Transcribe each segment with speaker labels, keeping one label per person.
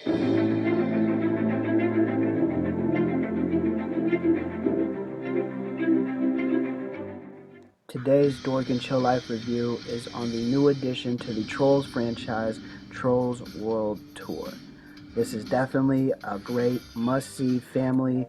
Speaker 1: Today's Dork and Chill Life review is on the new addition to the Trolls franchise, Trolls World Tour. This is definitely a great must-see family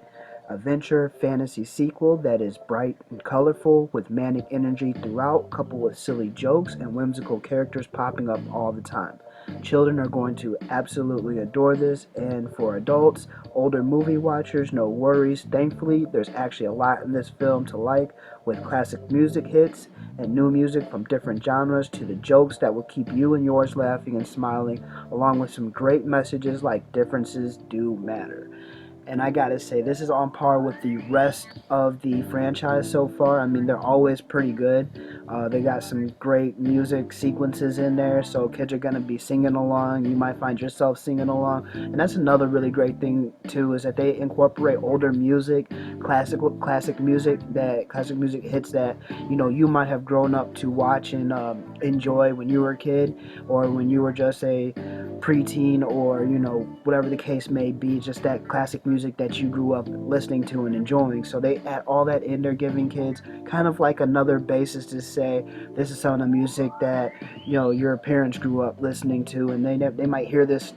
Speaker 1: adventure fantasy sequel that is bright and colorful with manic energy throughout, coupled with silly jokes and whimsical characters popping up all the time. Children are going to absolutely adore this, and for adults, older movie watchers, no worries. Thankfully, there's actually a lot in this film to like, with classic music hits and new music from different genres to the jokes that will keep you and yours laughing and smiling, along with some great messages like differences do matter. And I gotta say, this is on par with the rest of the franchise so far. I mean, they're always pretty good. They got some great music sequences in there, so kids are gonna be singing along. You might find yourself singing along, and that's another really great thing too, is that they incorporate older music, classic music hits that you might have grown up to watch and enjoy when you were a kid, or when you were just a preteen, or whatever the case may be, just that classic music that you grew up listening to and enjoying. So they add all that in there, giving kids kind of like another basis to say this is some of the music that your parents grew up listening to, and they might hear this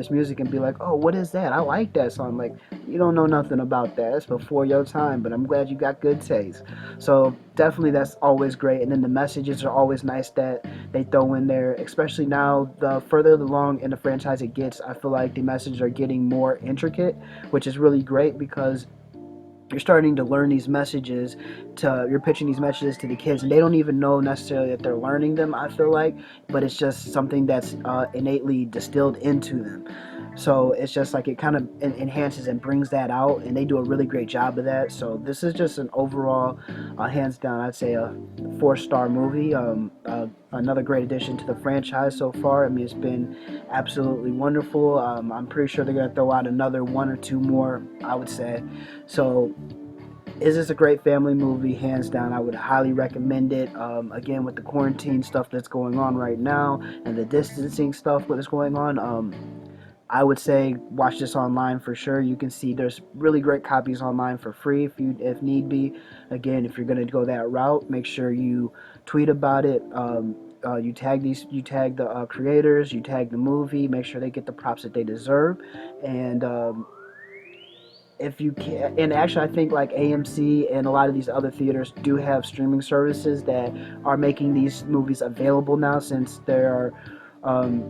Speaker 1: music and be like, oh, what is that? I like that song. Like, you don't know nothing about that. It's before your time, but I'm glad you got good taste. So definitely that's always great. And then the messages are always nice that they throw in there, especially now the further along in the franchise it gets. I feel like the messages are getting more intricate, which is really great, because you're starting to learn these messages you're pitching these messages to the kids, and they don't even know necessarily that they're learning them, I feel like, but it's just something that's innately distilled into them. So it's just like it kind of enhances and brings that out, and they do a really great job of that. So this is just an overall, hands down, I'd say a 4-star movie. Another great addition to the franchise so far. I mean, it's been absolutely wonderful. I'm pretty sure they're going to throw out another one or two more, I would say. So is this a great family movie? Hands down, I would highly recommend it. Again, with the quarantine stuff that's going on right now and the distancing stuff that's going on, I would say watch this online for sure. You can see there's really great copies online for free if need be. Again, if you're going to go that route, make sure you tweet about it. You tag the creators, you tag the movie. Make sure they get the props that they deserve, and if you can. And actually, I think like AMC and a lot of these other theaters do have streaming services that are making these movies available now, since there are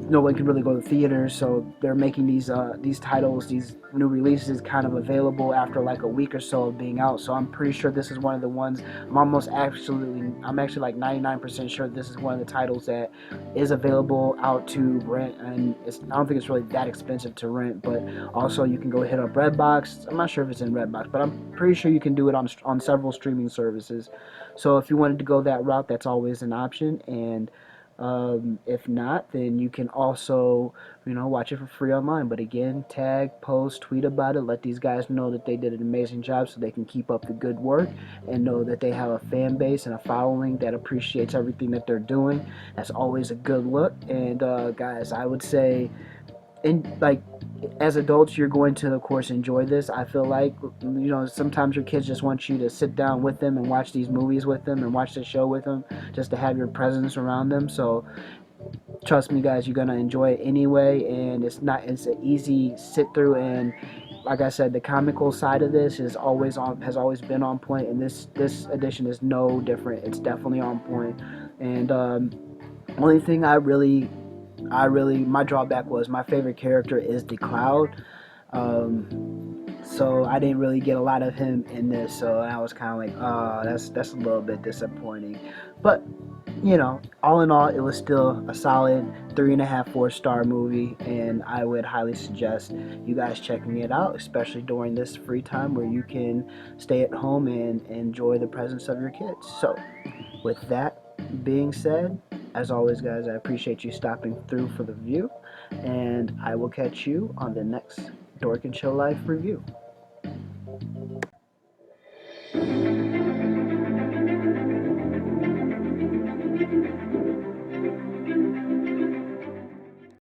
Speaker 1: no one can really go to theaters, so they're making these titles, these new releases, kind of available after like a week or so of being out. So I'm pretty sure this is one of the ones. I'm actually like 99% sure this is one of the titles that is available out to rent, and I don't think it's really that expensive to rent. But also you can go hit up Redbox. I'm not sure if it's in Redbox, but I'm pretty sure you can do it on several streaming services. So if you wanted to go that route, that's always an option. And if not, then you can also, watch it for free online. But again, tag, post, tweet about it. Let these guys know that they did an amazing job, so they can keep up the good work and know that they have a fan base and a following that appreciates everything that they're doing. That's always a good look. And guys, I would say, like, as adults, you're going to, of course, enjoy this. I feel like, sometimes your kids just want you to sit down with them and watch these movies with them and watch the show with them, just to have your presence around them. So trust me, guys, you're gonna enjoy it anyway, and it's an easy sit through. And like I said, the comical side of this has always been on point, and this edition is no different. It's definitely on point. And only thing my drawback was my favorite character is the Cloud. So I didn't really get a lot of him in this, so I was kind of like, oh, that's a little bit disappointing. But all in all, it was still a solid 3.5, 4-star movie, and I would highly suggest you guys checking it out, especially during this free time where you can stay at home and enjoy the presence of your kids. So, with that being said, as always, guys, I appreciate you stopping through for the view, and I will catch you on the next Dork and Chill Life review.